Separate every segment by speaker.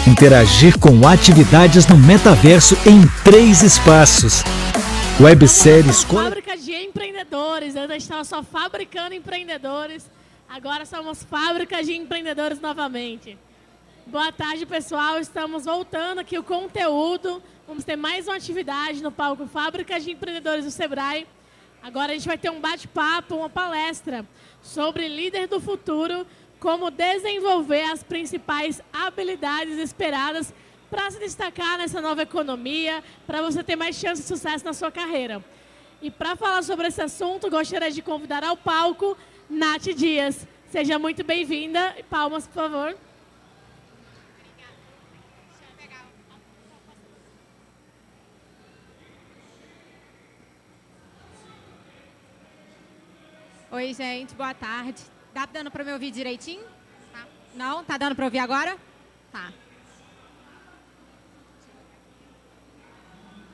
Speaker 1: Interagir com atividades no metaverso em 3 espaços. Websérie Escola...
Speaker 2: Fábrica de empreendedores. Antes a gente estava só fabricando empreendedores. Agora somos fábrica de empreendedores novamente. Boa tarde, pessoal. Estamos voltando aqui o conteúdo. Vamos ter mais uma atividade no palco Fábrica de Empreendedores do Sebrae. Agora a gente vai ter um bate-papo, uma palestra sobre líder do futuro, como desenvolver as principais habilidades esperadas para se destacar nessa nova economia, para você ter mais chance de sucesso na sua carreira. E para falar sobre esse assunto, gostaria de convidar ao palco Nath Dias. Seja muito bem-vinda. Palmas, por favor.
Speaker 3: Oi, gente, boa tarde. Tá dando para me ouvir direitinho? Tá. Não? Tá dando para ouvir agora? Tá.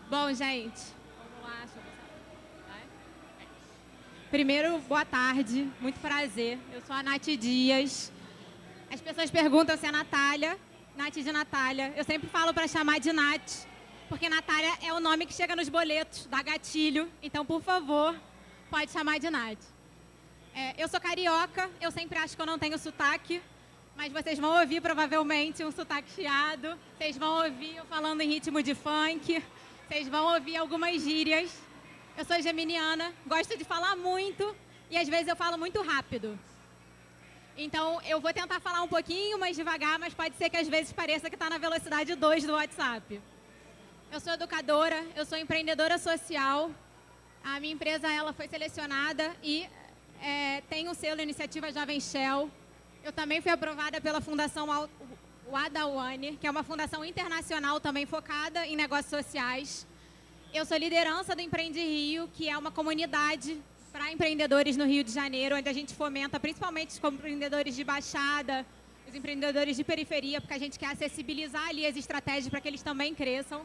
Speaker 3: Bom, gente, vamos lá. Deixa eu ver. Primeiro, boa tarde, muito prazer. Eu sou a Nath Dias. As pessoas perguntam se é Natália, Nath de Natália. Eu sempre falo para chamar de Nath, porque Natália é o nome que chega nos boletos, dá gatilho. Então, por favor, pode chamar de Nath. Eu sou carioca, eu sempre acho que eu não tenho sotaque, mas vocês vão ouvir provavelmente um sotaque chiado, vocês vão ouvir eu falando em ritmo de funk, vocês vão ouvir algumas gírias. Eu sou geminiana, gosto de falar muito e às vezes eu falo muito rápido. Então eu vou tentar falar um pouquinho mais devagar, mas pode ser que às vezes pareça que está na velocidade 2 do WhatsApp. Eu sou educadora, eu sou empreendedora social, a minha empresa ela foi selecionada e... tem o selo Iniciativa Jovem Shell. Eu também fui aprovada pela Fundação Wadawani, que é uma fundação internacional também focada em negócios sociais. Eu sou liderança do Empreende Rio, que é uma comunidade para empreendedores no Rio de Janeiro, onde a gente fomenta principalmente os empreendedores de baixada, os empreendedores de periferia, porque a gente quer acessibilizar ali as estratégias para que eles também cresçam.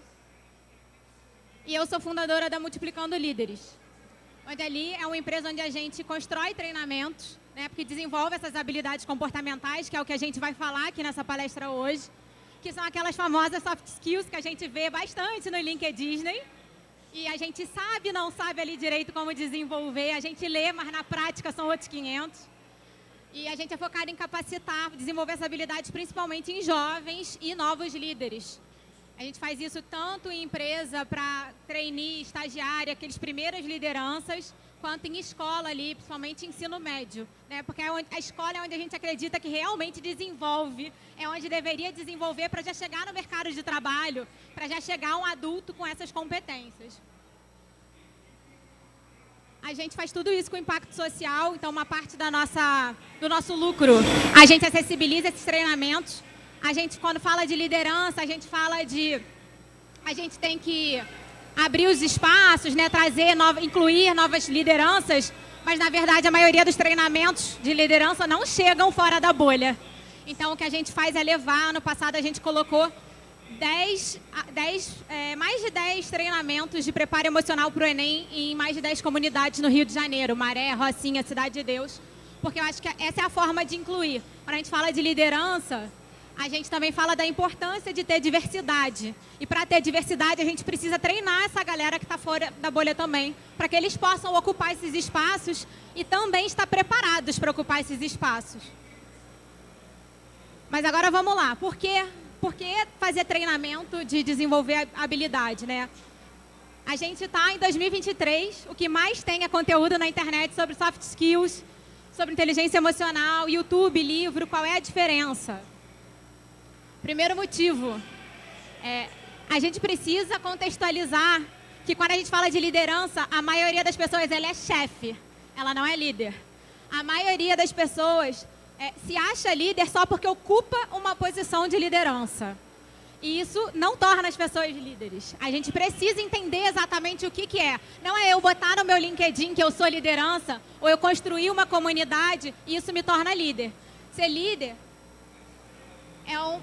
Speaker 3: E eu sou fundadora da Multiplicando Líderes, onde ali é uma empresa onde a gente constrói treinamentos, né, porque desenvolve essas habilidades comportamentais, que é o que a gente vai falar aqui nessa palestra hoje, que são aquelas famosas soft skills que a gente vê bastante no LinkedIn, e a gente sabe, não sabe ali direito como desenvolver, a gente lê, mas na prática são outros 500. E a gente é focado em capacitar, desenvolver essas habilidades principalmente em jovens e novos líderes. A gente faz isso tanto em empresa, para trainee, estagiária, aqueles primeiras lideranças, quanto em escola ali, principalmente ensino médio, né? Porque a escola é onde a gente acredita que realmente desenvolve, é onde deveria desenvolver para já chegar no mercado de trabalho, para já chegar um adulto com essas competências. A gente faz tudo isso com impacto social, então uma parte do nosso lucro, a gente acessibiliza esses treinamentos. A gente, quando fala de liderança, a gente fala de... A gente tem que abrir os espaços, né, incluir novas lideranças, mas, na verdade, a maioria dos treinamentos de liderança não chegam fora da bolha. Então, o que a gente faz é levar... Ano passado, a gente colocou mais de 10 treinamentos de preparo emocional para o Enem em mais de 10 comunidades no Rio de Janeiro, Maré, Rocinha, Cidade de Deus, porque eu acho que essa é a forma de incluir. Quando a gente fala de liderança... A gente também fala da importância de ter diversidade. E para ter diversidade, a gente precisa treinar essa galera que está fora da bolha também, para que eles possam ocupar esses espaços e também estar preparados para ocupar esses espaços. Mas agora vamos lá. Por que fazer treinamento de desenvolver habilidade, né? A gente está em 2023, o que mais tem é conteúdo na internet sobre soft skills, sobre inteligência emocional, YouTube, livro. Qual é a diferença? Primeiro motivo, a gente precisa contextualizar que quando a gente fala de liderança, a maioria das pessoas ela é chefe, ela não é líder. A maioria das pessoas se acha líder só porque ocupa uma posição de liderança. E isso não torna as pessoas líderes. A gente precisa entender exatamente o que é. Não é eu botar no meu LinkedIn que eu sou liderança, ou eu construir uma comunidade e isso me torna líder. Ser líder é um...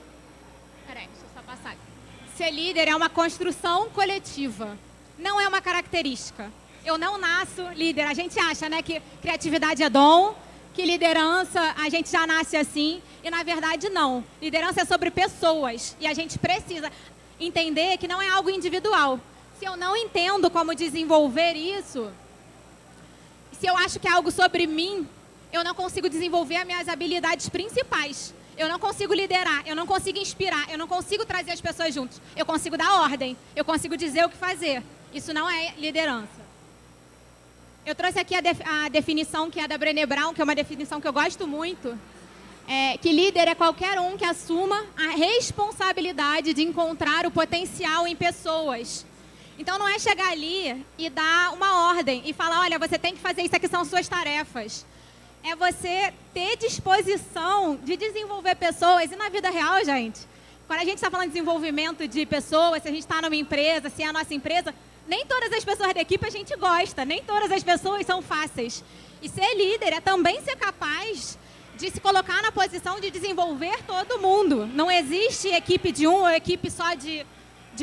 Speaker 3: Peraí, deixa eu só passar aqui. Ser líder é uma construção coletiva, não é uma característica. Eu não nasço líder. A gente acha, né, que criatividade é dom, que liderança a gente já nasce assim. E, na verdade, não. Liderança é sobre pessoas. E a gente precisa entender que não é algo individual. Se eu não entendo como desenvolver isso, se eu acho que é algo sobre mim, eu não consigo desenvolver as minhas habilidades principais. Eu não consigo liderar, eu não consigo inspirar, eu não consigo trazer as pessoas juntos. Eu consigo dar ordem, eu consigo dizer o que fazer. Isso não é liderança. Eu trouxe aqui a definição que é da Brené Brown, que é uma definição que eu gosto muito. Que líder é qualquer um que assuma a responsabilidade de encontrar o potencial em pessoas. Então não é chegar ali e dar uma ordem e falar, olha, você tem que fazer isso aqui, são suas tarefas. É você ter disposição de desenvolver pessoas. E na vida real, gente, quando a gente está falando de desenvolvimento de pessoas, se a gente está numa empresa, se é a nossa empresa, nem todas as pessoas da equipe a gente gosta, nem todas as pessoas são fáceis. E ser líder é também ser capaz de se colocar na posição de desenvolver todo mundo. Não existe equipe de um ou equipe só de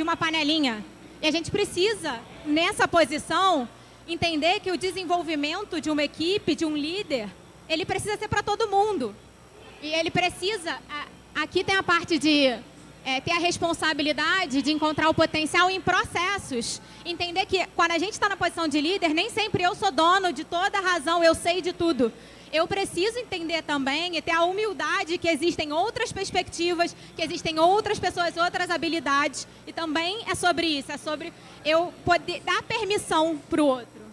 Speaker 3: uma panelinha. E a gente precisa, nessa posição, entender que o desenvolvimento de uma equipe, de um líder, ele precisa ser para todo mundo. E ele precisa... Aqui tem a parte de ter a responsabilidade de encontrar o potencial em processos. Entender que quando a gente está na posição de líder, nem sempre eu sou dono de toda a razão, eu sei de tudo. Eu preciso entender também e ter a humildade que existem outras perspectivas, que existem outras pessoas, outras habilidades. E também é sobre isso, é sobre eu poder dar permissão para o outro.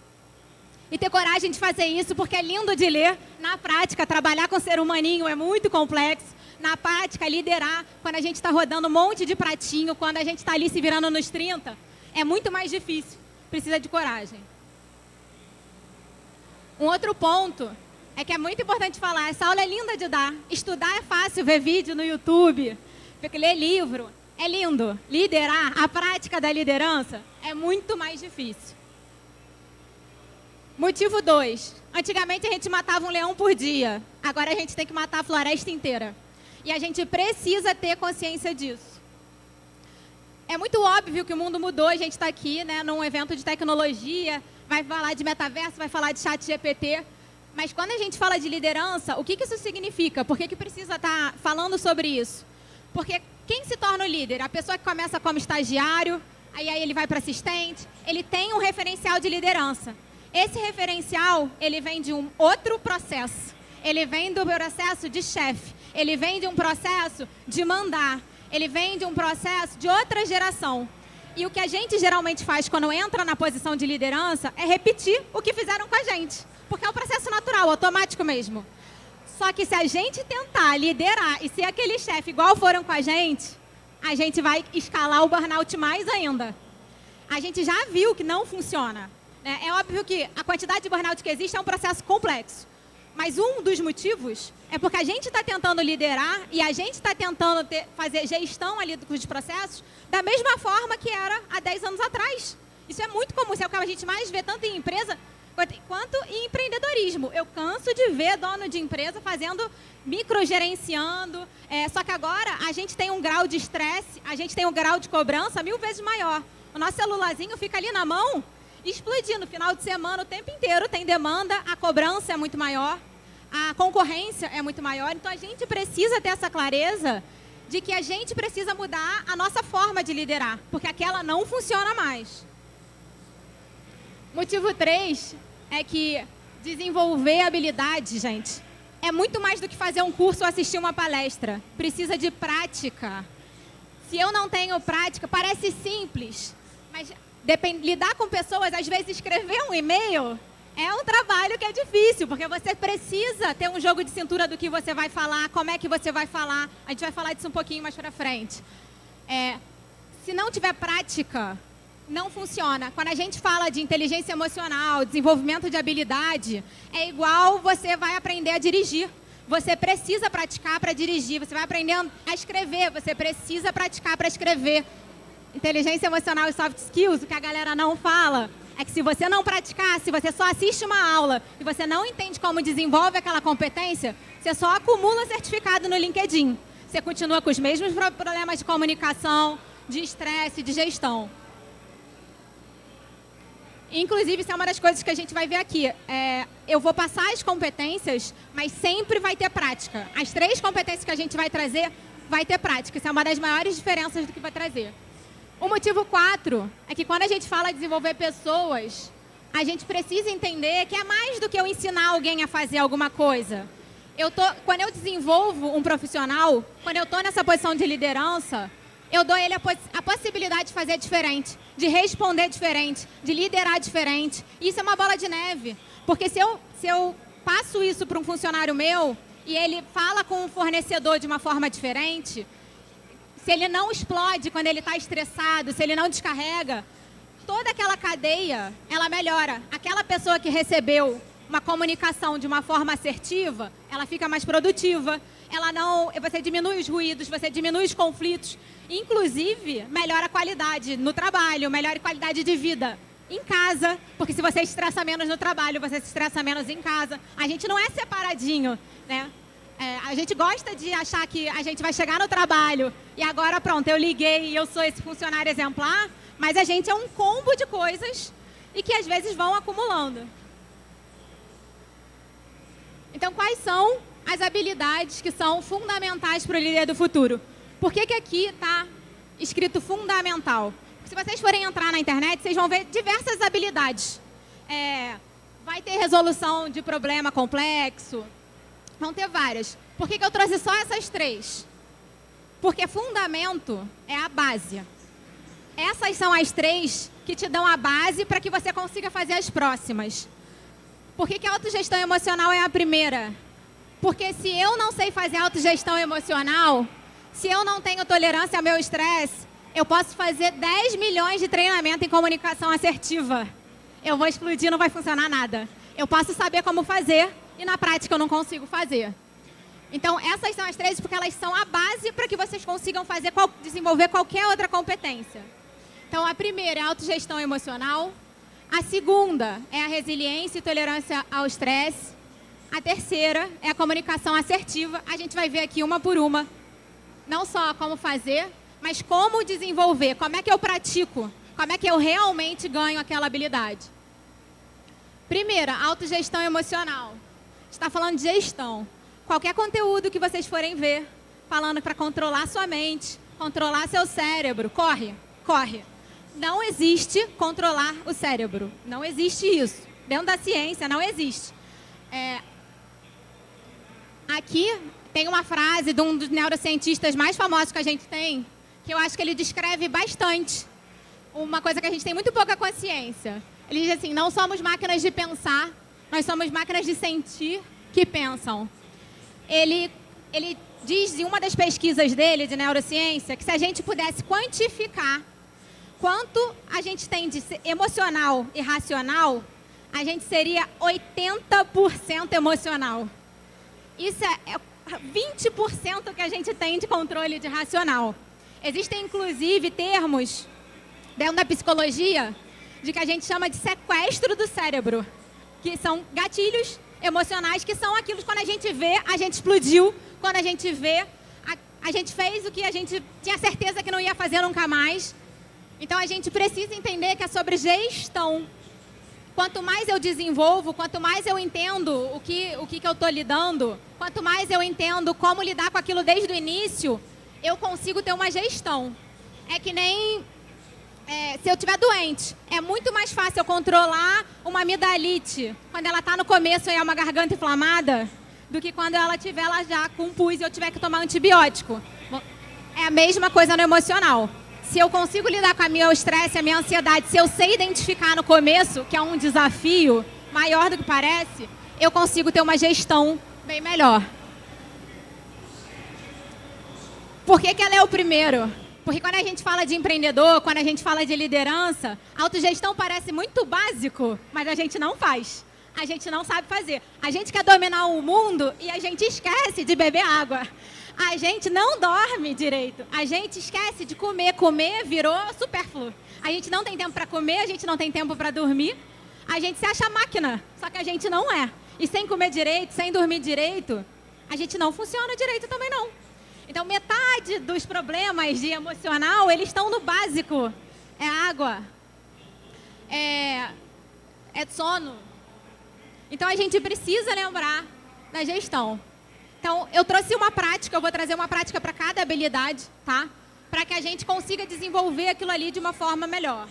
Speaker 3: E ter coragem de fazer isso, porque é lindo de ler. Na prática, trabalhar com ser humaninho é muito complexo. Na prática, liderar, quando a gente está rodando um monte de pratinho, quando a gente está ali se virando nos 30, é muito mais difícil. Precisa de coragem. Um outro ponto é que é muito importante falar, essa aula é linda de dar. Estudar é fácil, ver vídeo no YouTube, ler livro, é lindo. Liderar, a prática da liderança, é muito mais difícil. Motivo 2. Antigamente a gente matava um leão por dia. Agora a gente tem que matar a floresta inteira. E a gente precisa ter consciência disso. É muito óbvio que o mundo mudou. A gente está aqui, né, num evento de tecnologia. Vai falar de metaverso, vai falar de chat GPT. Mas quando a gente fala de liderança, o que isso significa? Por que precisa estar falando sobre isso? Porque quem se torna o líder? A pessoa que começa como estagiário, aí ele vai para assistente. Ele tem um referencial de liderança. Esse referencial, ele vem de um outro processo. Ele vem do processo de chefe. Ele vem de um processo de mandar. Ele vem de um processo de outra geração. E o que a gente geralmente faz quando entra na posição de liderança é repetir o que fizeram com a gente. Porque é um processo natural, automático mesmo. Só que se a gente tentar liderar e ser aquele chefe igual foram com a gente vai escalar o burnout mais ainda. A gente já viu que não funciona. É óbvio que a quantidade de burnout que existe é um processo complexo. Mas um dos motivos é porque a gente está tentando liderar e a gente está tentando fazer gestão ali dos processos da mesma forma que era há 10 anos atrás. Isso é muito comum, isso é o que a gente mais vê tanto em empresa quanto em empreendedorismo. Eu canso de ver dono de empresa fazendo microgerenciando, só que agora a gente tem um grau de estresse, a gente tem um grau de cobrança 1000 vezes maior. O nosso celularzinho fica ali na mão, explodindo. Final de semana, o tempo inteiro tem demanda, a cobrança é muito maior, a concorrência é muito maior. Então, a gente precisa ter essa clareza de que a gente precisa mudar a nossa forma de liderar, porque aquela não funciona mais. Motivo 3 é que desenvolver habilidade, gente, é muito mais do que fazer um curso ou assistir uma palestra. Precisa de prática. Se eu não tenho prática, parece simples, mas lidar com pessoas, às vezes escrever um e-mail é um trabalho que é difícil, porque você precisa ter um jogo de cintura do que você vai falar, como é que você vai falar. A gente vai falar disso um pouquinho mais pra frente. Se não tiver prática, não funciona. Quando a gente fala de inteligência emocional, desenvolvimento de habilidade, é igual você vai aprender a dirigir. Você precisa praticar para dirigir, você vai aprender a escrever, você precisa praticar para escrever. Inteligência emocional e soft skills, o que a galera não fala é que se você não praticar, se você só assiste uma aula e você não entende como desenvolve aquela competência, você só acumula certificado no LinkedIn. Você continua com os mesmos problemas de comunicação, de estresse, de gestão. Inclusive, isso é uma das coisas que a gente vai ver aqui. Eu vou passar as competências, mas sempre vai ter prática. As 3 competências que a gente vai trazer, vai ter prática. Isso é uma das maiores diferenças do que vai trazer. O motivo 4 é que quando a gente fala de desenvolver pessoas, a gente precisa entender que é mais do que eu ensinar alguém a fazer alguma coisa. Quando eu desenvolvo um profissional, quando eu estou nessa posição de liderança, eu dou ele a possibilidade de fazer diferente, de responder diferente, de liderar diferente. Isso é uma bola de neve, porque se eu passo isso para um funcionário meu e ele fala com um fornecedor de uma forma diferente, se ele não explode quando ele está estressado, se ele não descarrega, toda aquela cadeia, ela melhora. Aquela pessoa que recebeu uma comunicação de uma forma assertiva, ela fica mais produtiva, você diminui os ruídos, você diminui os conflitos, inclusive melhora a qualidade no trabalho, melhora a qualidade de vida em casa, porque se você estressa menos no trabalho, você se estressa menos em casa. A gente não é separadinho, né? A gente gosta de achar que a gente vai chegar no trabalho e agora pronto, eu liguei e eu sou esse funcionário exemplar, mas a gente é um combo de coisas e que às vezes vão acumulando. Então, quais são as habilidades que são fundamentais para o líder do futuro? Por que aqui está escrito fundamental? Se vocês forem entrar na internet, vocês vão ver diversas habilidades. Vai ter resolução de problema complexo, vão ter várias. Por que eu trouxe só essas 3? Porque fundamento é a base. Essas são as 3 que te dão a base para que você consiga fazer as próximas. Por que a autogestão emocional é a primeira? Porque se eu não sei fazer autogestão emocional, se eu não tenho tolerância ao meu estresse, eu posso fazer 10 milhões de treinamento em comunicação assertiva. Eu vou explodir, não vai funcionar nada. Eu posso saber como fazer e na prática eu não consigo fazer. Então, essas são as 3 porque elas são a base para que vocês consigam desenvolver qualquer outra competência. Então, a primeira é a autogestão emocional. A segunda é a resiliência e tolerância ao estresse. A terceira é a comunicação assertiva. A gente vai ver aqui uma por uma, não só como fazer, mas como desenvolver, como é que eu pratico, como é que eu realmente ganho aquela habilidade. Primeira, autogestão emocional. A gente está falando de gestão. Qualquer conteúdo que vocês forem ver, falando para controlar sua mente, controlar seu cérebro, corre. Não existe controlar o cérebro. Não existe isso. Dentro da ciência, não existe. Aqui tem uma frase de um dos neurocientistas mais famosos que a gente tem, que eu acho que ele descreve bastante uma coisa que a gente tem muito pouca consciência. Ele diz assim, não somos máquinas de pensar, nós somos máquinas de sentir que pensam. Ele diz em uma das pesquisas dele, de neurociência, que se a gente pudesse quantificar quanto a gente tem de emocional e racional, a gente seria 80% emocional. Isso é 20% que a gente tem de controle de racional. Existem, inclusive, termos dentro da psicologia de que a gente chama de sequestro do cérebro, que são gatilhos emocionais, que são aquilo que quando a gente vê, a gente explodiu, quando a gente vê, a gente fez o que a gente tinha certeza que não ia fazer nunca mais. Então, a gente precisa entender que é sobre gestão. Quanto mais eu desenvolvo, quanto mais eu entendo o que eu estou lidando, quanto mais eu entendo como lidar com aquilo desde o início, eu consigo ter uma gestão. É que nem se eu estiver doente, é muito mais fácil eu controlar uma amidalite quando ela está no começo e é uma garganta inflamada, do que quando ela estiver lá já com pus e eu tiver que tomar antibiótico. É a mesma coisa no emocional. Se eu consigo lidar com o meu estresse, a minha ansiedade, se eu sei identificar no começo, que é um desafio maior do que parece, eu consigo ter uma gestão bem melhor. Por que ela é o primeiro? Porque quando a gente fala de empreendedor, quando a gente fala de liderança, a autogestão parece muito básico, mas a gente não faz. A gente não sabe fazer. A gente quer dominar o mundo e a gente esquece de beber água. A gente não dorme direito. A gente esquece de comer. Comer virou supérfluo. A gente não tem tempo para comer, a gente não tem tempo para dormir. A gente se acha máquina, só que a gente não é. E sem comer direito, sem dormir direito, a gente não funciona direito também não. Então, metade dos problemas de emocional, eles estão no básico. É água. é sono. Então, a gente precisa lembrar da gestão. Então, eu trouxe uma prática, eu vou trazer uma prática para cada habilidade, tá? Para que a gente consiga desenvolver aquilo ali de uma forma melhor.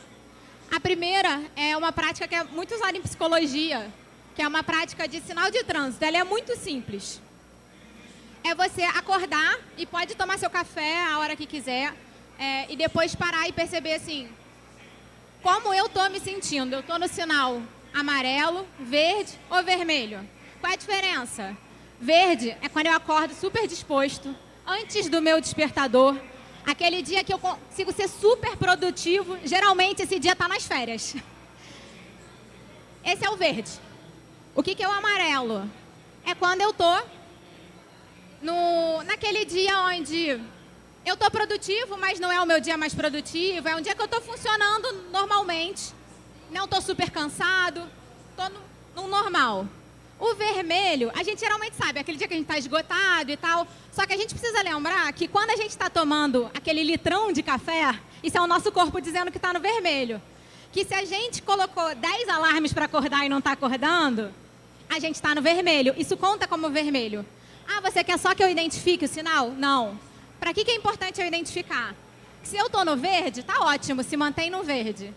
Speaker 3: A primeira é uma prática que é muito usada em psicologia, que é uma prática de sinal de trânsito. Ela é muito simples. É você acordar e pode tomar seu café a hora que quiser e depois parar e perceber assim, como eu estou me sentindo? Eu estou no sinal amarelo, verde ou vermelho? Qual é a diferença? Verde é quando eu acordo super disposto, antes do meu despertador. Aquele dia que eu consigo ser super produtivo, geralmente esse dia está nas férias. Esse é o verde. O que é o amarelo? É quando eu estou naquele dia onde eu estou produtivo, mas não é o meu dia mais produtivo. É um dia que eu estou funcionando normalmente. Não estou super cansado. Estou no normal. O vermelho, a gente geralmente sabe, aquele dia que a gente está esgotado e tal. Só que a gente precisa lembrar que quando a gente está tomando aquele litrão de café, isso é o nosso corpo dizendo que está no vermelho. Que se a gente colocou 10 alarmes para acordar e não está acordando, a gente está no vermelho. Isso conta como vermelho. Ah, você quer só que eu identifique o sinal? Não. Para que é importante eu identificar? Se eu estou no verde, tá ótimo, se mantém no verde.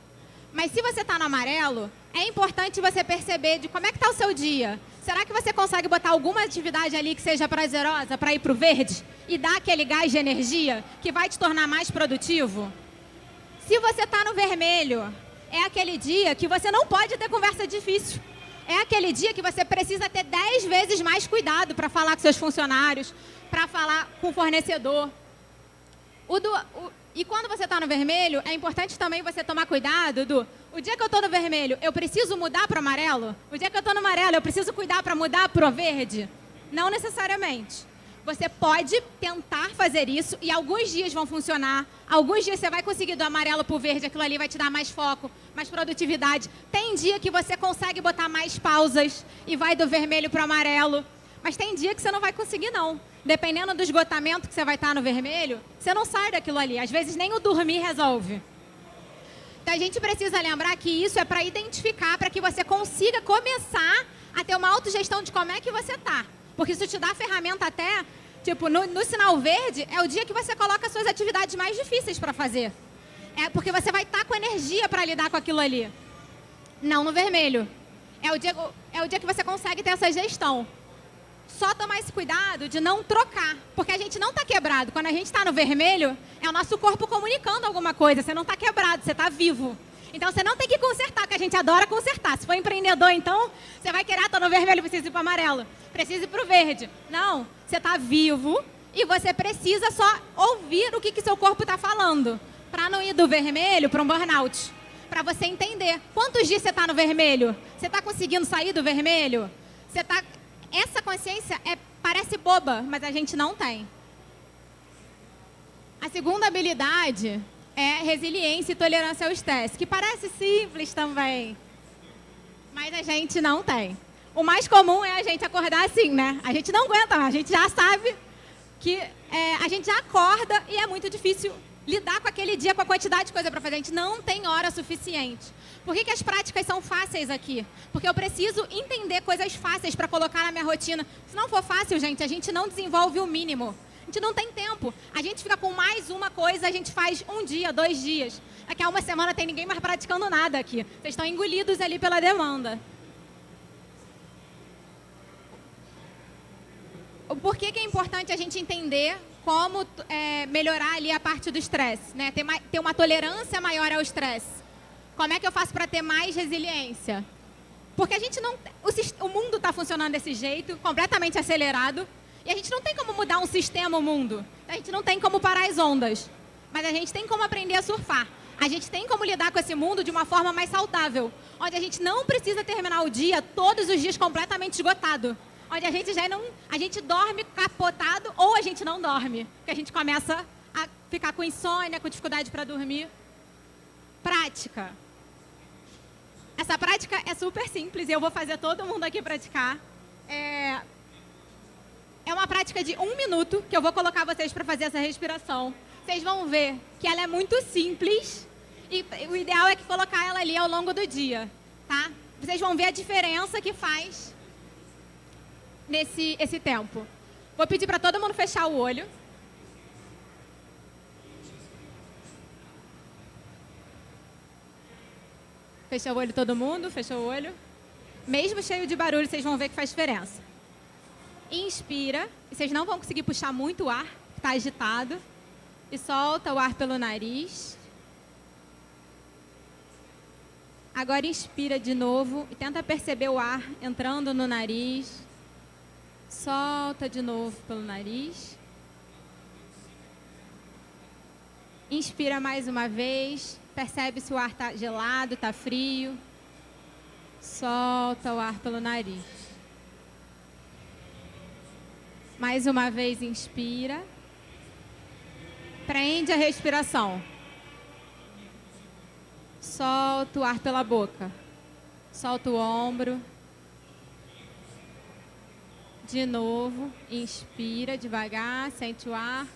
Speaker 3: Mas se você está no amarelo, é importante você perceber de como é que está o seu dia. Será que você consegue botar alguma atividade ali que seja prazerosa para ir para o verde e dar aquele gás de energia que vai te tornar mais produtivo? Se você está no vermelho, é aquele dia que você não pode ter conversa difícil. É aquele dia que você precisa ter 10 vezes mais cuidado para falar com seus funcionários, para falar com o fornecedor. E quando você está no vermelho, é importante também você tomar cuidado o dia que eu estou no vermelho, eu preciso mudar para o amarelo? O dia que eu estou no amarelo, eu preciso cuidar para mudar para o verde? Não necessariamente. Você pode tentar fazer isso e alguns dias vão funcionar. Alguns dias você vai conseguir do amarelo para o verde, aquilo ali vai te dar mais foco, mais produtividade. Tem dia que você consegue botar mais pausas e vai do vermelho para o amarelo. Mas tem dia que você não vai conseguir, não. Dependendo do esgotamento que você vai estar no vermelho, você não sai daquilo ali. Às vezes nem o dormir resolve. Então a gente precisa lembrar que isso é para identificar, para que você consiga começar a ter uma autogestão de como é que você está. Porque isso te dá ferramenta até, tipo, no sinal verde, é o dia que você coloca as suas atividades mais difíceis para fazer. É porque você vai estar com energia para lidar com aquilo ali. Não no vermelho. É o dia que você consegue ter essa gestão. Só tomar esse cuidado de não trocar, porque a gente não está quebrado. Quando a gente está no vermelho, é o nosso corpo comunicando alguma coisa. Você não está quebrado, você está vivo. Então, você não tem que consertar, porque a gente adora consertar. Se for empreendedor, então, você vai querer, estou no vermelho, preciso ir para o amarelo. Preciso ir para o verde. Não, você está vivo e você precisa só ouvir o que seu corpo está falando, para não ir do vermelho para um burnout. Para você entender. Quantos dias você está no vermelho? Você está conseguindo sair do vermelho? Você está... Essa consciência parece boba, mas a gente não tem. A segunda habilidade é resiliência e tolerância ao estresse, que parece simples também, mas a gente não tem. O mais comum é a gente acordar assim, né? A gente não aguenta, a gente já sabe que a gente já acorda e é muito difícil lidar com aquele dia, com a quantidade de coisa para fazer. A gente não tem hora suficiente. Por que as práticas são fáceis aqui? Porque eu preciso entender coisas fáceis para colocar na minha rotina. Se não for fácil, gente, a gente não desenvolve o mínimo. A gente não tem tempo. A gente fica com mais uma coisa, a gente faz 1 dia, 2 dias. Daqui a uma semana tem ninguém mais praticando nada aqui. Vocês estão engolidos ali pela demanda. Por que é importante a gente entender como melhorar ali a parte do estresse, né? Ter uma tolerância maior ao estresse. Como é que eu faço para ter mais resiliência? Porque a gente não... O mundo está funcionando desse jeito, completamente acelerado, e a gente não tem como mudar um sistema, o mundo. A gente não tem como parar as ondas, mas a gente tem como aprender a surfar. A gente tem como lidar com esse mundo de uma forma mais saudável, onde a gente não precisa terminar o dia, todos os dias, completamente esgotado. Onde a gente dorme capotado ou a gente não dorme. Porque a gente começa a ficar com insônia, com dificuldade para dormir. Prática. Essa prática é super simples e eu vou fazer todo mundo aqui praticar. É uma prática de 1 minuto que eu vou colocar vocês para fazer essa respiração. Vocês vão ver que ela é muito simples e o ideal é que colocar ela ali ao longo do dia, tá? Vocês vão ver a diferença que faz esse tempo. Vou pedir para todo mundo fechar o olho. Fechou o olho todo mundo? Fechou o olho? Mesmo cheio de barulho, vocês vão ver que faz diferença. Inspira, e vocês não vão conseguir puxar muito o ar, que está agitado. E solta o ar pelo nariz. Agora inspira de novo e tenta perceber o ar entrando no nariz. Solta de novo pelo nariz. Inspira mais uma vez. Percebe se o ar está gelado, está frio. Solta o ar pelo nariz. Mais uma vez, inspira. Prende a respiração. Solta o ar pela boca. Solta o ombro. De novo, inspira devagar, sente o ar.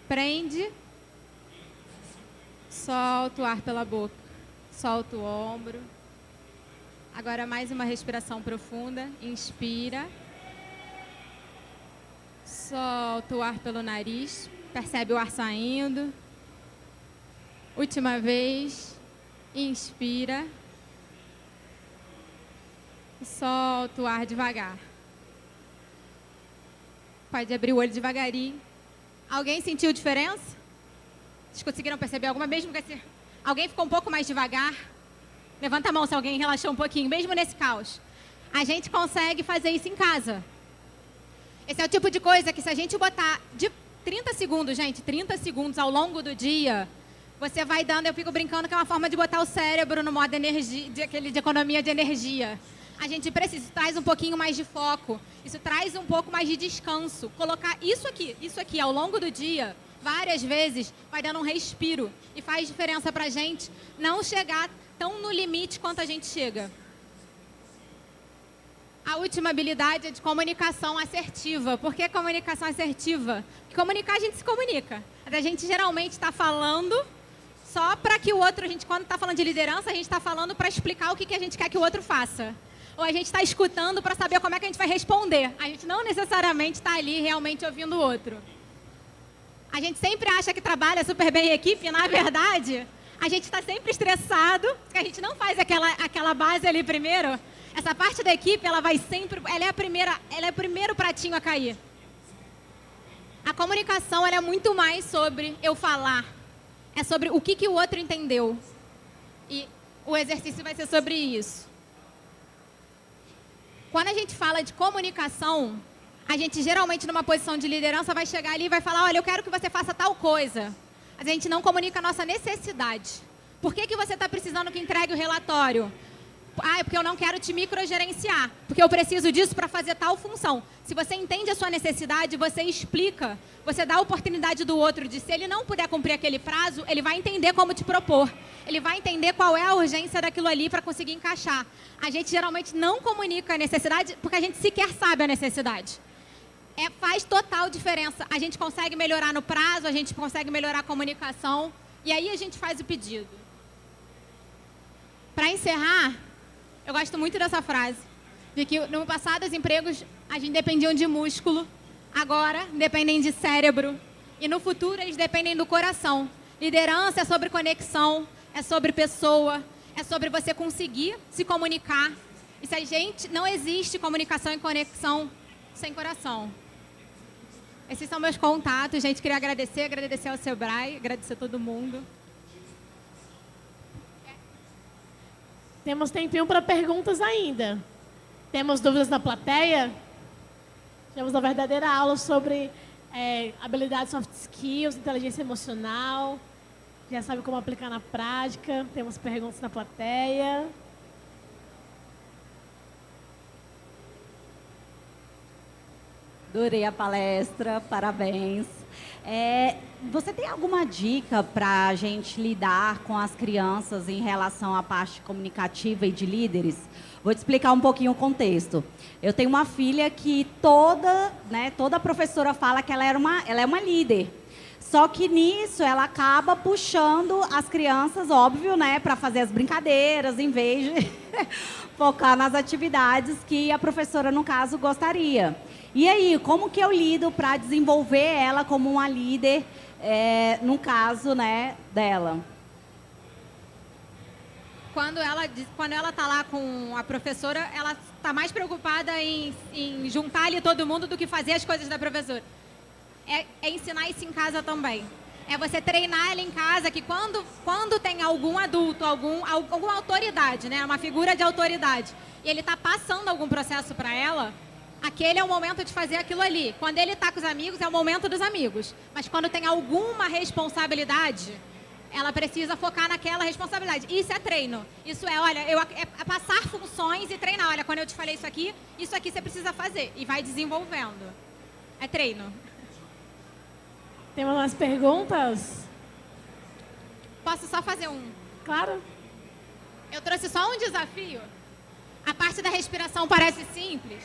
Speaker 3: Prende. Solta o ar pela boca. Solta o ombro. Agora mais uma respiração profunda. Inspira. Solta o ar pelo nariz. Percebe o ar saindo. Última vez. Inspira. E solta o ar devagar. Pode abrir o olho devagarinho. Alguém sentiu diferença? Vocês conseguiram perceber alguma? Mesmo que alguém ficou um pouco mais devagar? Levanta a mão se alguém relaxou um pouquinho, mesmo nesse caos. A gente consegue fazer isso em casa. Esse é o tipo de coisa que se a gente botar de 30 segundos, gente, 30 segundos ao longo do dia, você vai dando, eu fico brincando que é uma forma de botar o cérebro no modo energia, de economia de energia. A gente precisa, isso traz um pouquinho mais de foco, isso traz um pouco mais de descanso. Colocar isso aqui ao longo do dia, várias vezes, vai dando um respiro e faz diferença pra gente não chegar tão no limite quanto a gente chega. A última habilidade é de comunicação assertiva. Por que comunicação assertiva? Porque comunicar, a gente se comunica. A gente geralmente está falando só para que o outro, quando está falando de liderança, a gente está falando para explicar o que a gente quer que o outro faça. Ou a gente está escutando para saber como é que a gente vai responder. A gente não necessariamente está ali realmente ouvindo o outro. A gente sempre acha que trabalha super bem em equipe, na verdade, a gente está sempre estressado, porque a gente não faz aquela base ali primeiro. Essa parte da equipe, ela vai sempre, ela é o primeiro pratinho a cair. A comunicação, ela é muito mais sobre eu falar. É sobre o que o outro entendeu. E o exercício vai ser sobre isso. Quando a gente fala de comunicação, a gente geralmente numa posição de liderança vai chegar ali e vai falar, olha, eu quero que você faça tal coisa. Mas a gente não comunica a nossa necessidade. Por que você está precisando que entregue o relatório? Ah, é porque eu não quero te microgerenciar, porque eu preciso disso para fazer tal função. Se você entende a sua necessidade, você explica, você dá a oportunidade do outro de, se ele não puder cumprir aquele prazo, ele vai entender como te propor. Ele vai entender qual é a urgência daquilo ali para conseguir encaixar. A gente geralmente não comunica a necessidade porque a gente sequer sabe a necessidade. Faz total diferença. A gente consegue melhorar no prazo, a gente consegue melhorar a comunicação e aí a gente faz o pedido. Para encerrar, eu gosto muito dessa frase, de que no passado os empregos a gente dependiam de músculo, agora dependem de cérebro e no futuro eles dependem do coração. Liderança é sobre conexão, é sobre pessoa, é sobre você conseguir se comunicar. E se a gente não existe comunicação e conexão sem coração. Esses são meus contatos, gente. Queria agradecer ao Sebrae, agradecer a todo mundo.
Speaker 2: Temos tempinho para perguntas ainda. Temos dúvidas na plateia? Tivemos uma verdadeira aula sobre habilidades soft skills, inteligência emocional. Já sabe como aplicar na prática. Temos perguntas na plateia.
Speaker 4: Adorei a palestra, parabéns. Você tem alguma dica para a gente lidar com as crianças em relação à parte comunicativa e de líderes? Vou te explicar um pouquinho o contexto. Eu tenho uma filha que toda professora fala que ela é uma líder. Só que nisso ela acaba puxando as crianças, óbvio, né, para fazer as brincadeiras, em vez de focar nas atividades que a professora, no caso, gostaria. E aí, como que eu lido para desenvolver ela como uma líder, no caso, né, dela?
Speaker 3: Quando ela está lá com a professora, ela está mais preocupada em juntar ali todo mundo do que fazer as coisas da professora. É ensinar isso em casa também. É você treinar ela em casa que quando tem algum adulto, alguma autoridade, né, uma figura de autoridade, e ele está passando algum processo para ela, aquele é o momento de fazer aquilo ali. Quando ele está com os amigos, é o momento dos amigos. Mas quando tem alguma responsabilidade, ela precisa focar naquela responsabilidade. Isso é treino. Isso é, olha, é passar funções e treinar. Olha, quando eu te falei isso aqui você precisa fazer. E vai desenvolvendo. É treino.
Speaker 2: Temos umas perguntas?
Speaker 3: Posso só fazer um?
Speaker 2: Claro.
Speaker 3: Eu trouxe só um desafio. A parte da respiração parece simples,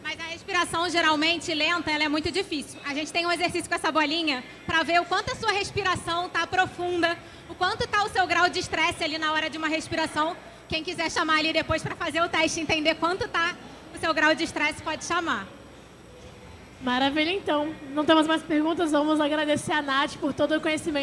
Speaker 3: mas a respiração geralmente lenta, ela é muito difícil. A gente tem um exercício com essa bolinha para ver o quanto a sua respiração está profunda, o quanto está o seu grau de estresse ali na hora de uma respiração. Quem quiser chamar ali depois para fazer o teste, entender quanto está o seu grau de estresse, pode chamar.
Speaker 2: Maravilha, então. Não temos mais perguntas. Vamos agradecer a Nath por todo o conhecimento.